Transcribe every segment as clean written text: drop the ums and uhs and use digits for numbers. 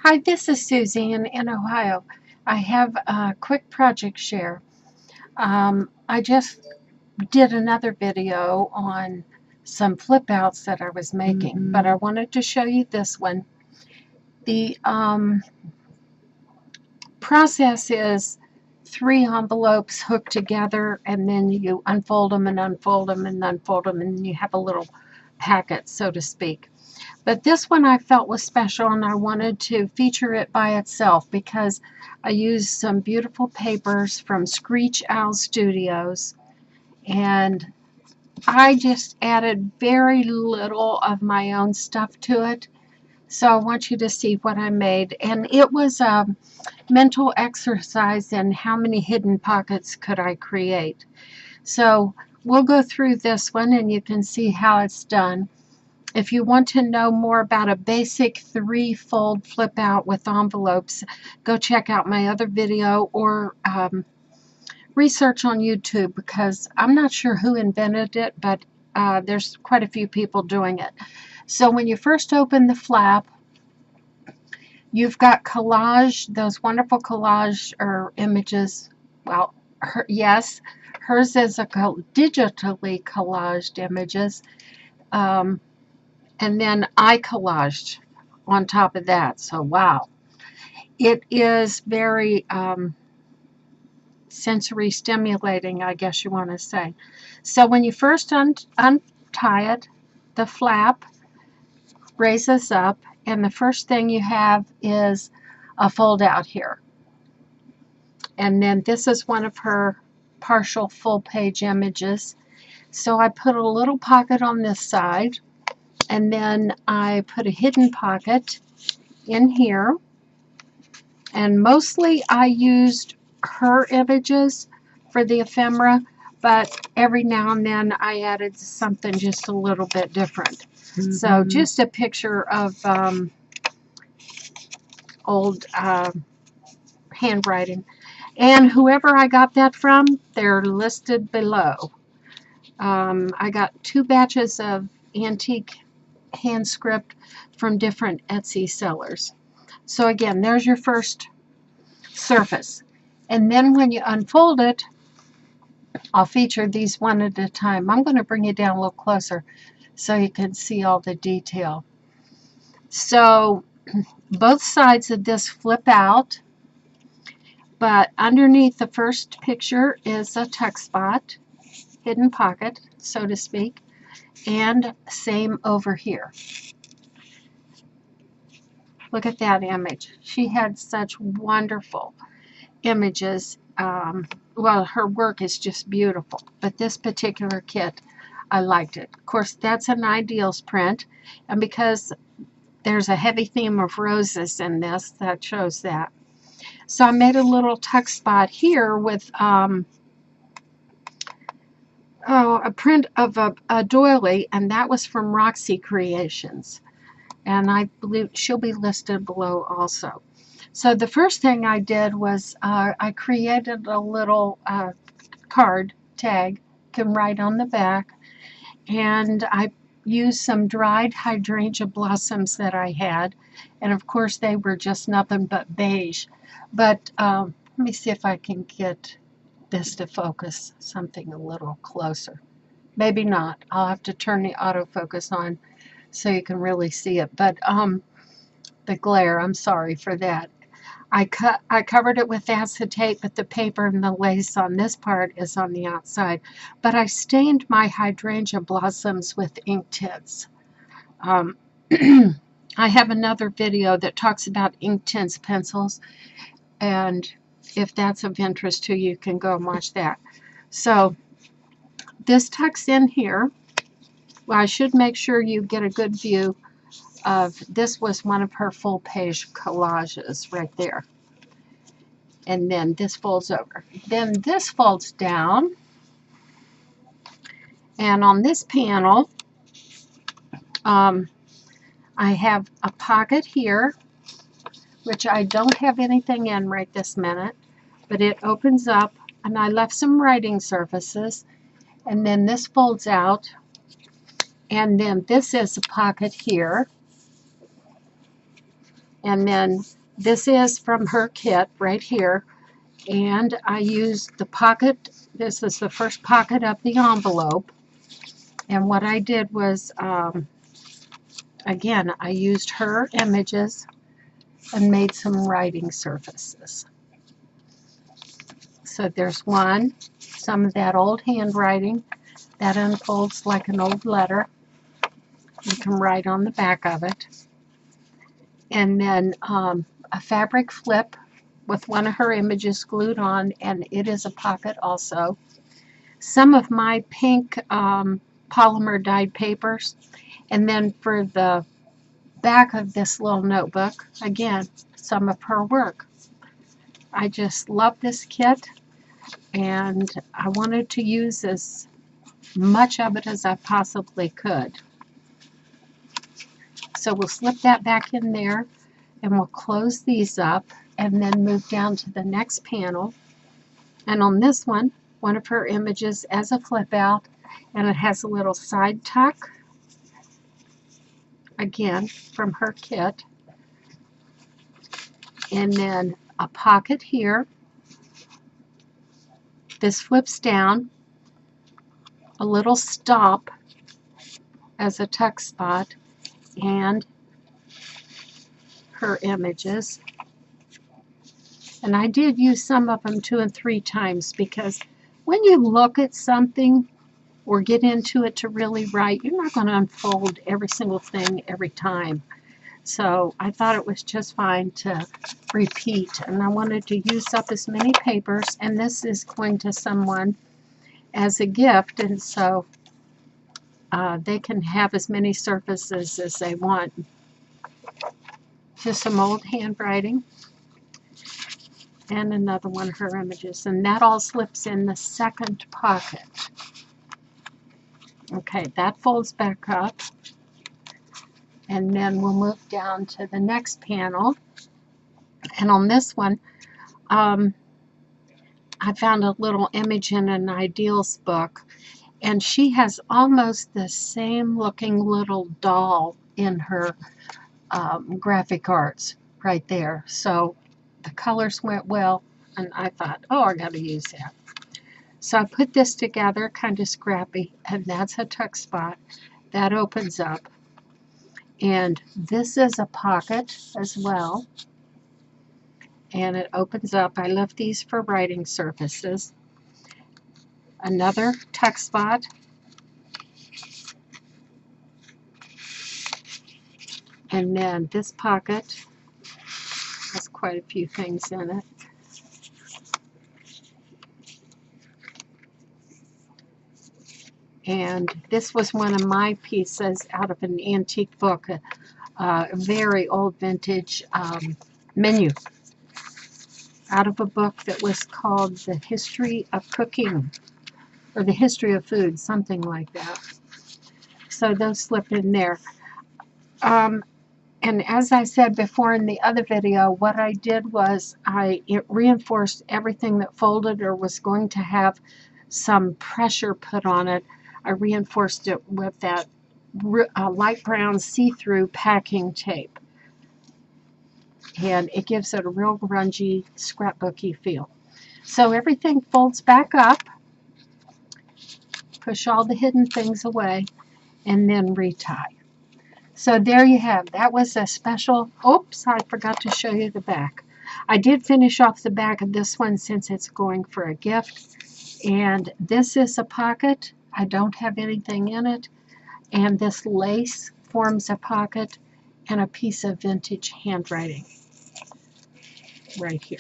Hi, this is Susie in Ohio. I have a quick project share. I just did another video on some flip outs that I was making, but I wanted to show you this one. The process is 3 envelopes hooked together, and then you unfold them and unfold them and unfold them, and you have a little packet, so to speak. But this one I felt was special, and I wanted to feature it by itself because I used some beautiful papers from Schreech Owl Studios, and I just added very little of my own stuff to it. So I want you to see what I made. And it was a mental exercise in how many hidden pockets could I create. So we'll go through this one and you can see how it's done. If you want to know more about a basic 3-fold flip out with envelopes, go check out my other video or research on YouTube, because I'm not sure who invented it, but there's quite a few people doing it. So when you first open the flap, you've got collage, those wonderful collage or images. Well, yes, hers is a digitally collaged images. And then I collaged on top of that. So, wow. It is very sensory stimulating, I guess you want to say. So when you first untie it, the flap raises up, and the first thing you have is a fold out here. And then this is one of her partial full page images. So I put a little pocket on this side, and then I put a hidden pocket in here, and mostly I used her images for the ephemera, but every now and then I added something just a little bit different. So just a picture of old handwriting. And whoever I got that from, they're listed below. I got 2 batches of antique hand script from different Etsy sellers. So again, there's your first surface. And then when you unfold it, I'll feature these one at a time. I'm going to bring it down a little closer so you can see all the detail. So both sides of this flip out, but underneath the first picture is a tuck spot, hidden pocket, so to speak, and same over here. Look at that image. She had such wonderful images. Well, her work is just beautiful, but this particular kit, I liked it. Of course, that's an Ideals print, and because there's a heavy theme of roses in this, that shows that. So I made a little tuck spot here with a print of a doily, and that was from Roxy Creations. And I believe she'll be listed below also. So the first thing I did was I created a little card tag, you can write on the back, and I used some dried hydrangea blossoms that I had, and of course they were just nothing but beige. But let me see if I can get this to focus something a little closer. Maybe not. I'll have to turn the autofocus on so you can really see it. But the glare, I'm sorry for that. I covered it with acetate, but the paper and the lace on this part is on the outside. But I stained my hydrangea blossoms with ink tints. I have another video that talks about ink tints pencils, and if that's of interest to you, you can go and watch that. So this tucks in here. Well, I should make sure you get a good view of, this was one of her full page collages right there. And then this folds over. Then this folds down. And on this panel, I have a pocket here, which I don't have anything in right this minute, but it opens up, and I left some writing surfaces. And then this folds out. And then this is a pocket here. And then this is from her kit right here. And I used the pocket. This is the first pocket of the envelope. And what I did was, again, I used her images and made some writing surfaces. So there's one, some of that old handwriting that unfolds like an old letter. You can write on the back of it. And then a fabric flip with one of her images glued on, and it is a pocket also. Some of my pink polymer dyed papers, and then for the back of this little notebook, again, some of her work. I just love this kit, and I wanted to use as much of it as I possibly could. So we'll slip that back in there, and we'll close these up and then move down to the next panel. And on this one of her images as a flip out, and it has a little side tuck, again from her kit, and then a pocket here. This flips down, a little stop as a tuck spot, and her images. And I did use some of them 2 and 3 times, because when you look at something or get into it to really write, you're not going to unfold every single thing every time. So I thought it was just fine to repeat, and I wanted to use up as many papers, and this is going to someone as a gift, and so they can have as many surfaces as they want. Just some old handwriting, and another one of her images, and that all slips in the second pocket. Okay, that folds back up, and then we'll move down to the next panel. And on this one, I found a little image in an Ideals book, and she has almost the same looking little doll in her graphic arts right there. So the colors went well, and I thought, oh, I got to use that. So I put this together, kind of scrappy, and that's a tuck spot. That opens up. And this is a pocket as well. And it opens up. I left these for writing surfaces. Another tuck spot. And then this pocket has quite a few things in it. And this was one of my pieces out of an antique book, a very old vintage menu, out of a book that was called The History of Cooking, or The History of Food, something like that. So those slip in there. And as I said before in the other video, what I did was I reinforced everything that folded or was going to have some pressure put on it. I reinforced it with that light brown see-through packing tape. And it gives it a real grungy, scrapbooky feel. So everything folds back up. Push all the hidden things away, and then retie. So there you have. That was a special. Oops, I forgot to show you the back. I did finish off the back of this one since it's going for a gift. And this is a pocket. I don't have anything in it, and this lace forms a pocket and a piece of vintage handwriting right here.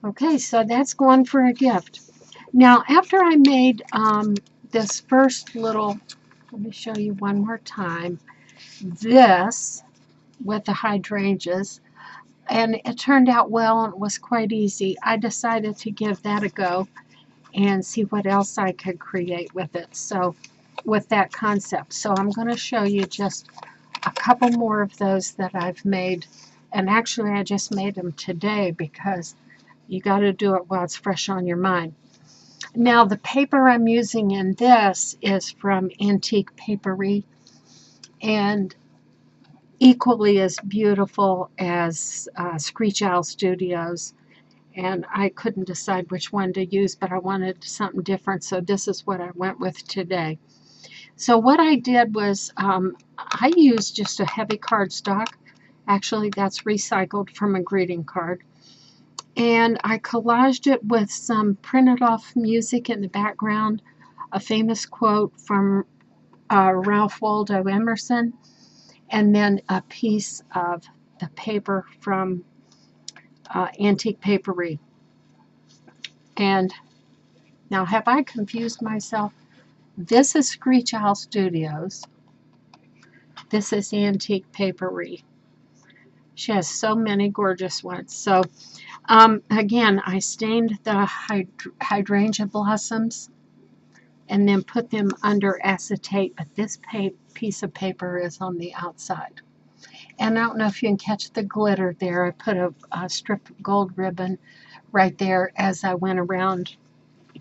Okay, so that's going for a gift. Now, after I made this first little, let me show you one more time, this with the hydrangeas, and it turned out well and it was quite easy. I decided to give that a go and see what else I could create with it. So with that concept. So I'm going to show you just a couple more of those that I've made. And actually I just made them today because you got to do it while it's fresh on your mind. Now the paper I'm using in this is from AntiquePaperie. And equally as beautiful as Schreech Owl Studios. And I couldn't decide which one to use, but I wanted something different, so this is what I went with today. So what I did was I used just a heavy cardstock. Actually, that's recycled from a greeting card. And I collaged it with some printed off music in the background, a famous quote from Ralph Waldo Emerson, and then a piece of the paper from AntiquePaperie. And now, have I confused myself? This is Schreech Owl Studios. This is AntiquePaperie. She has so many gorgeous ones. So, again, I stained the hydrangea blossoms and then put them under acetate, but this piece of paper is on the outside. And I don't know if you can catch the glitter there. I put a strip of gold ribbon right there as I went around,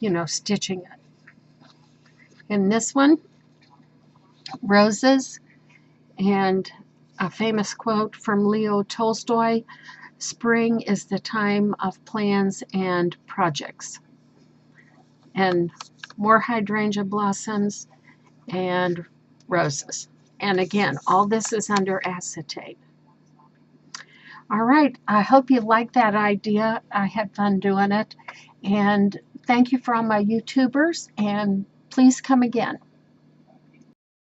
you know, stitching it. And this one, roses, and a famous quote from Leo Tolstoy, spring is the time of plans and projects. And more hydrangea blossoms and roses. And again, all this is under acetate. All right, I hope you liked that idea. I had fun doing it. And thank you for all my YouTubers, and please come again.